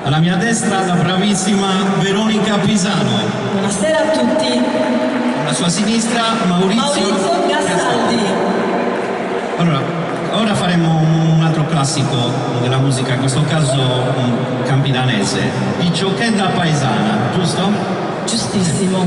Alla mia destra la bravissima Veronica Pisano. Buonasera a tutti. Alla sua sinistra Maurizio Gastaldi. Allora, ora faremo un altro classico della musica, in questo caso un campidanese, Picciochedda Paesana, giusto? Giustissimo.